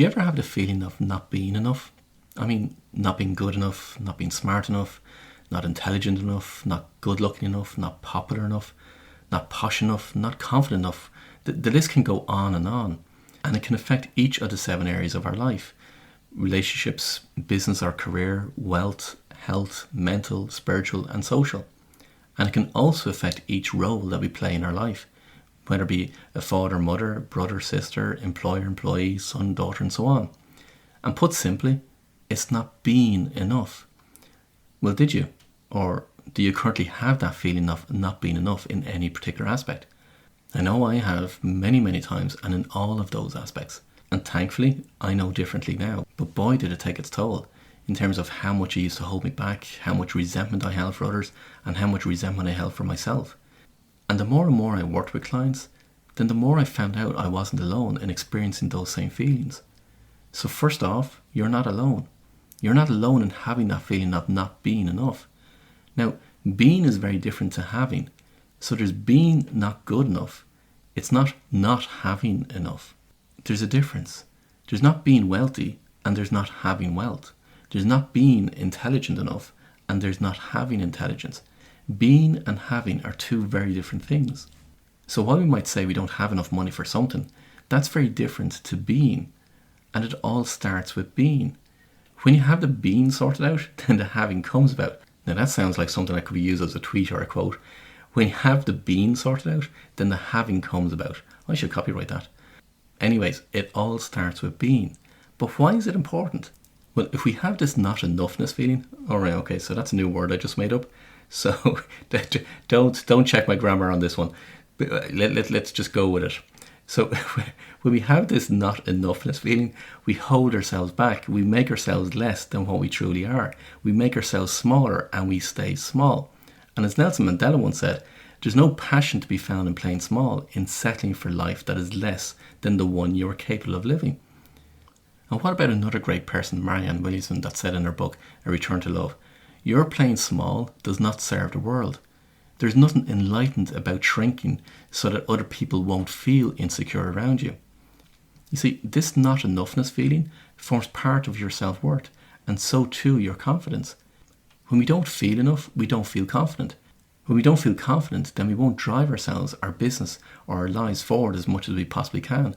you ever have the feeling of not being enough? I mean, not being good enough, not being smart enough, not intelligent enough, not good looking enough, not popular enough, not posh enough, not confident enough. The list can go on. And it can affect each of the 7 areas of our life. Relationships, business or career, wealth, health, mental, spiritual and social. And it can also affect each role that we play in our life, whether it be a father, mother, brother, sister, employer, employee, son, daughter and so on. And put simply, it's not being enough. Well, did you? Or do you currently have that feeling of not being enough in any particular aspect? I know I have many times, and in all of those aspects. And thankfully, I know differently now. But boy, did it take its toll in terms of how much it used to hold me back, how much resentment I held for others, and how much resentment I held for myself. And the more and more I worked with clients, then the more I found out I wasn't alone in experiencing those same feelings. So first off, you're not alone. You're not alone in having that feeling of not being enough. Now, being is very different to having. So there's being not good enough. It's not having enough. There's a difference. There's not being wealthy and there's not having wealth. There's not being intelligent enough and there's not having intelligence. Being and having are 2 very different things. So while we might say we don't have enough money for something, that's very different to being. And it all starts with being. When you have the being sorted out, then the having comes about. Now that sounds like something that could be used as a tweet or a quote. When you have the being sorted out, then the having comes about. I should copyright that. Anyways, it all starts with being. But why is it important? Well, if we have this not enoughness feeling, alright, okay, so that's a new word I just made up. So don't check my grammar on this one. Let's just go with it. So when we have this not enoughness feeling, we hold ourselves back. We make ourselves less than what we truly are. We make ourselves smaller and we stay small. And as Nelson Mandela once said, there's no passion to be found in playing small, in settling for life that is less than the one you are capable of living. And what about another great person, Marianne Williamson, that said in her book, A Return to Love, your playing small does not serve the world. There's nothing enlightened about shrinking so that other people won't feel insecure around you. You see, this not enoughness feeling forms part of your self-worth, and so too your confidence. When we don't feel enough, we don't feel confident. When we don't feel confident, then we won't drive ourselves, our business, or our lives forward as much as we possibly can.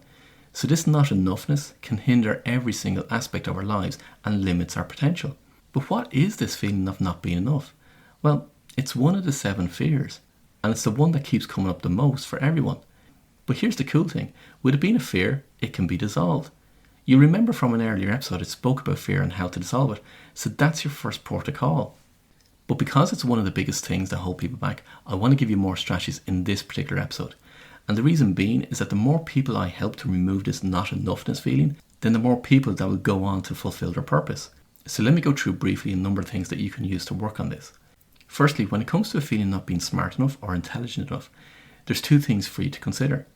So this not enoughness can hinder every single aspect of our lives and limits our potential. But what is this feeling of not being enough? Well, it's one of the 7 fears, and it's the one that keeps coming up the most for everyone. But here's the cool thing. With it being a fear, it can be dissolved. You remember from an earlier episode, it spoke about fear and how to dissolve it. So that's your first port of call. But because it's one of the biggest things that hold people back, I want to give you more strategies in this particular episode. And the reason being is that the more people I help to remove this not enoughness feeling, then the more people that will go on to fulfill their purpose. So let me go through briefly a number of things that you can use to work on this. Firstly, when it comes to a feeling not being smart enough or intelligent enough, there's 2 things for you to consider.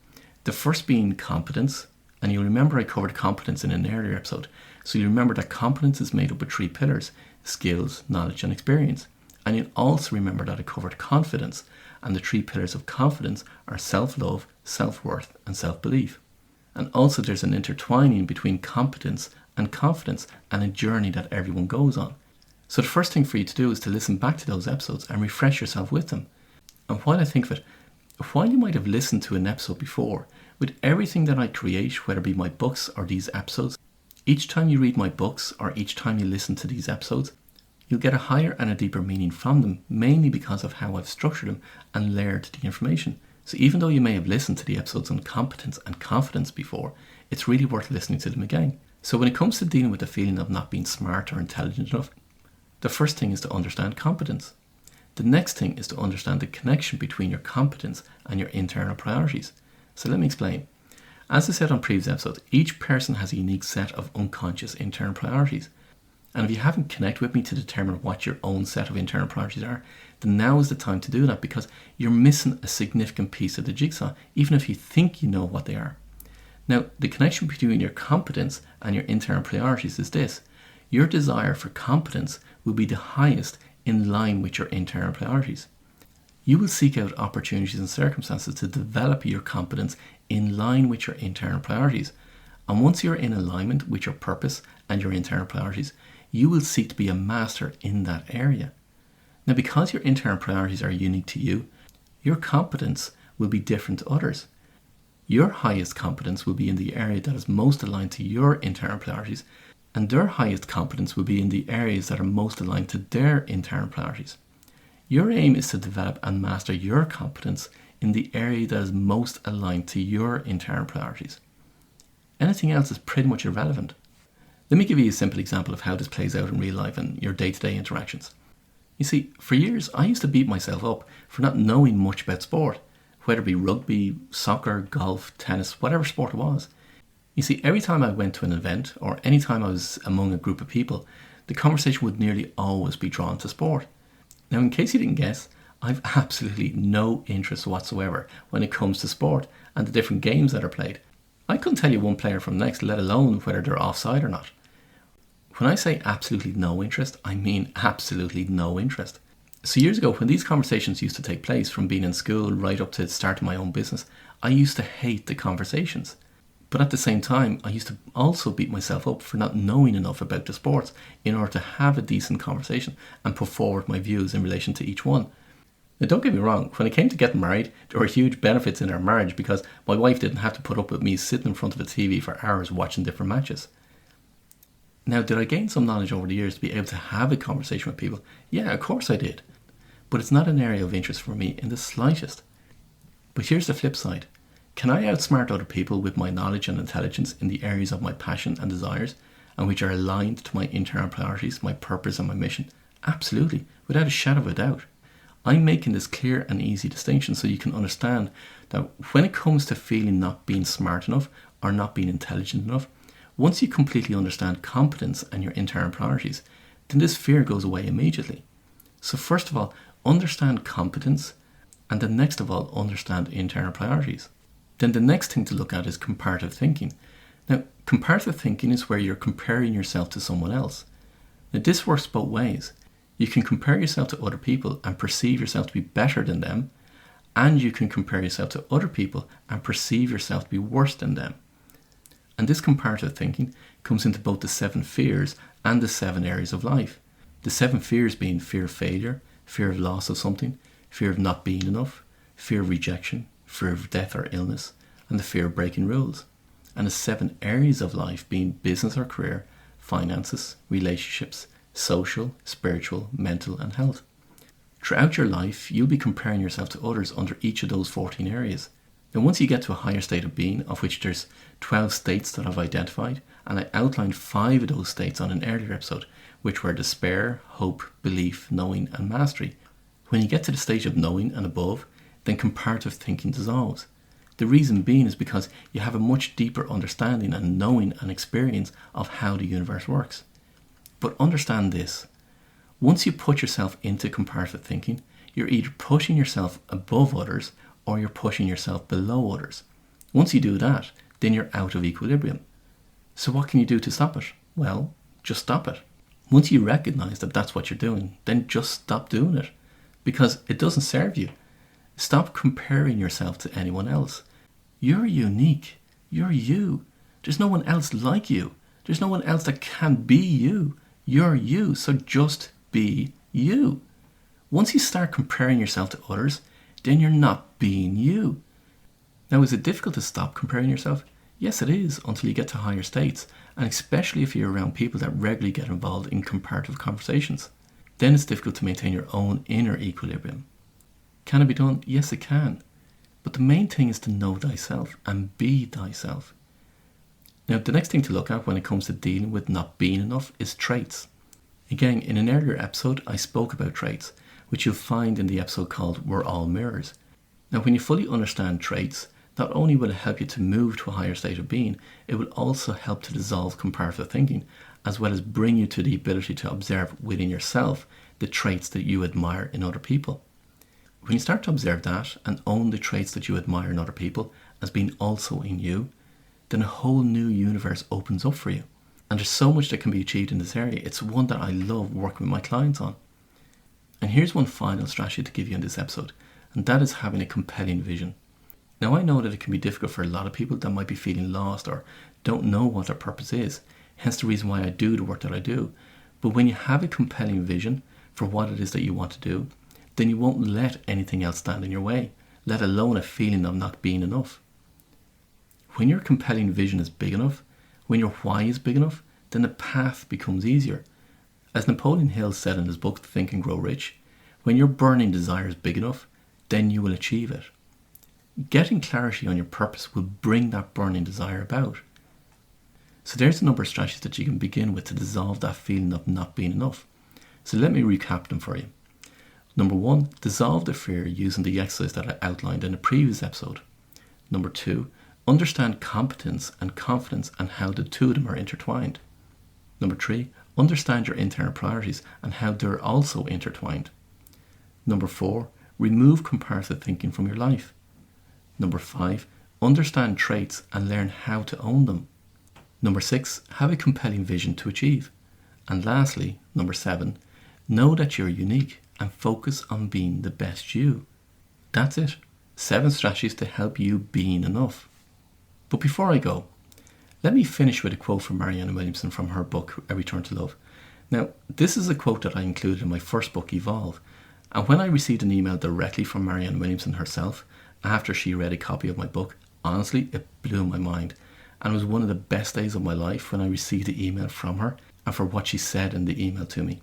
The first being competence, and you'll remember I covered competence in an earlier episode. So you remember that competence is made up of 3 pillars: skills, knowledge and experience. And you'll also remember that I covered confidence, and the 3 pillars of confidence are self-love, self-worth and self-belief. And also there's an intertwining between competence and confidence, and a journey that everyone goes on. So the first thing for you to do is to listen back to those episodes and refresh yourself with them. And while I think of it, while you might have listened to an episode before, with everything that I create, whether it be my books or these episodes, each time you read my books or each time you listen to these episodes, you'll get a higher and a deeper meaning from them, mainly because of how I've structured them and layered the information. So even though you may have listened to the episodes on competence and confidence before, it's really worth listening to them again. So when it comes to dealing with the feeling of not being smart or intelligent enough, the first thing is to understand competence. The next thing is to understand the connection between your competence and your internal priorities. So let me explain. As I said on previous episodes, each person has a unique set of unconscious internal priorities. And if you haven't connected with me to determine what your own set of internal priorities are, then now is the time to do that, because you're missing a significant piece of the jigsaw, even if you think you know what they are. Now, the connection between your competence and your internal priorities is this. Your desire for competence will be the highest in line with your internal priorities. You will seek out opportunities and circumstances to develop your competence in line with your internal priorities. And once you're in alignment with your purpose and your internal priorities, you will seek to be a master in that area. Now, because your internal priorities are unique to you, your competence will be different to others. Your highest competence will be in the area that is most aligned to your internal priorities, and their highest competence will be in the areas that are most aligned to their internal priorities. Your aim is to develop and master your competence in the area that is most aligned to your internal priorities. Anything else is pretty much irrelevant. Let me give you a simple example of how this plays out in real life and your day-to-day interactions. You see, for years I used to beat myself up for not knowing much about sport, whether it be rugby, soccer, golf, tennis, whatever sport it was. You see, every time I went to an event or any time I was among a group of people, the conversation would nearly always be drawn to sport. Now, in case you didn't guess, I've absolutely no interest whatsoever when it comes to sport and the different games that are played. I couldn't tell you one player from the next, let alone whether they're offside or not. When I say absolutely no interest, I mean absolutely no interest. So years ago, when these conversations used to take place, from being in school right up to starting my own business, I used to hate the conversations. But at the same time, I used to also beat myself up for not knowing enough about the sports in order to have a decent conversation and put forward my views in relation to each one. Now, don't get me wrong, when it came to getting married, there were huge benefits in our marriage because my wife didn't have to put up with me sitting in front of a TV for hours watching different matches. Now, did I gain some knowledge over the years to be able to have a conversation with people? Yeah, of course I did. But it's not an area of interest for me in the slightest. But here's the flip side. Can I outsmart other people with my knowledge and intelligence in the areas of my passion and desires, and which are aligned to my internal priorities, my purpose and my mission? Absolutely, without a shadow of a doubt. I'm making this clear and easy distinction so you can understand that when it comes to feeling not being smart enough or not being intelligent enough, once you completely understand competence and your internal priorities, then this fear goes away immediately. So first of all, understand competence, and then next of all, understand internal priorities. Then the next thing to look at is comparative thinking. Now, comparative thinking is where you're comparing yourself to someone else. Now, this works both ways. You can compare yourself to other people and perceive yourself to be better than them, and you can compare yourself to other people and perceive yourself to be worse than them. And this comparative thinking comes into both the 7 fears and the 7 areas of life. The 7 fears being fear of failure, fear of loss of something, fear of not being enough, fear of rejection, fear of death or illness, and the fear of breaking rules. And the 7 areas of life being business or career, finances, relationships, social, spiritual, mental and health. Throughout your life, you'll be comparing yourself to others under each of those 14 areas. Then once you get to a higher state of being, of which there's 12 states that I've identified, and I outlined 5 of those states on an earlier episode, which were despair, hope, belief, knowing and mastery. When you get to the stage of knowing and above, then comparative thinking dissolves. The reason being is because you have a much deeper understanding and knowing and experience of how the universe works. But understand this, once you put yourself into comparative thinking, you're either pushing yourself above others or you're pushing yourself below others. Once you do that, then you're out of equilibrium. So what can you do to stop it? Well, just stop it. Once you recognize that that's what you're doing, then just stop doing it because it doesn't serve you. Stop comparing yourself to anyone else. You're unique. You're you. There's no one else like you. There's no one else that can be you. You're you. So just be you. Once you start comparing yourself to others, then you're not being you. Now, is it difficult to stop comparing yourself? Yes, it is, until you get to higher states, and especially if you're around people that regularly get involved in comparative conversations. Then it's difficult to maintain your own inner equilibrium. Can it be done? Yes, it can. But the main thing is to know thyself and be thyself. Now, the next thing to look at when it comes to dealing with not being enough is traits. Again, in an earlier episode, I spoke about traits, which you'll find in the episode called We're All Mirrors. Now, when you fully understand traits, not only will it help you to move to a higher state of being, it will also help to dissolve comparative thinking, as well as bring you to the ability to observe within yourself the traits that you admire in other people. When you start to observe that and own the traits that you admire in other people as being also in you, then a whole new universe opens up for you. And there's so much that can be achieved in this area. It's one that I love working with my clients on. And here's one final strategy to give you in this episode, and that is having a compelling vision. Now, I know that it can be difficult for a lot of people that might be feeling lost or don't know what their purpose is, hence the reason why I do the work that I do. But when you have a compelling vision for what it is that you want to do, then you won't let anything else stand in your way, let alone a feeling of not being enough. When your compelling vision is big enough, when your why is big enough, then the path becomes easier. As Napoleon Hill said in his book, Think and Grow Rich, when your burning desire is big enough, then you will achieve it. Getting clarity on your purpose will bring that burning desire about. So there's a number of strategies that you can begin with to dissolve that feeling of not being enough. So let me recap them for you. Number 1, dissolve the fear using the exercise that I outlined in a previous episode. Number 2, understand competence and confidence and how the two of them are intertwined. Number 3, understand your internal priorities and how they're also intertwined. Number 4, remove comparative thinking from your life. Number 5, understand traits and learn how to own them. Number 6, have a compelling vision to achieve. And lastly, number 7, know that you're unique and focus on being the best you. That's it. 7 strategies to help you being enough. But before I go, let me finish with a quote from Marianne Williamson from her book, A Return to Love. Now, this is a quote that I included in my first book, Evolve. And when I received an email directly from Marianne Williamson herself, after she read a copy of my book, honestly, it blew my mind. And it was one of the best days of my life when I received the email from her and for what she said in the email to me.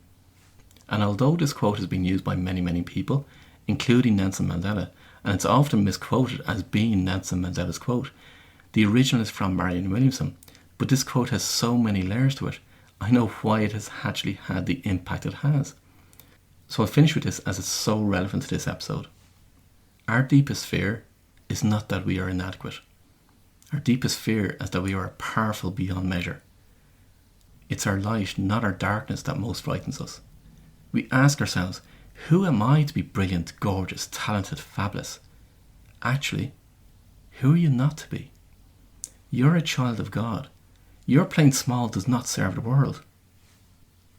And although this quote has been used by many, many people, including Nelson Mandela, and it's often misquoted as being Nelson Mandela's quote, the original is from Marianne Williamson, but this quote has so many layers to it, I know why it has actually had the impact it has. So I'll finish with this as it's so relevant to this episode. Our deepest fear is not that we are inadequate. Our deepest fear is that we are powerful beyond measure. It's our light, not our darkness, that most frightens us. We ask ourselves, who am I to be brilliant, gorgeous, talented, fabulous? Actually, who are you not to be? You're a child of God. Your playing small does not serve the world.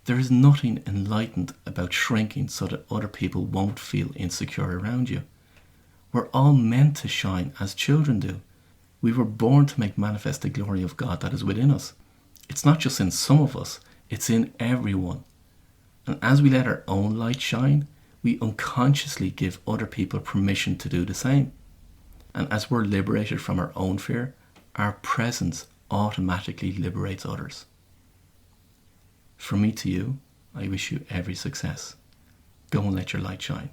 There is nothing enlightened about shrinking so that other people won't feel insecure around you. We're all meant to shine as children do. We were born to make manifest the glory of God that is within us. It's not just in some of us, it's in everyone. And as we let our own light shine, we unconsciously give other people permission to do the same. And as we're liberated from our own fear, our presence automatically liberates others. From me to you, I wish you every success. Go and let your light shine.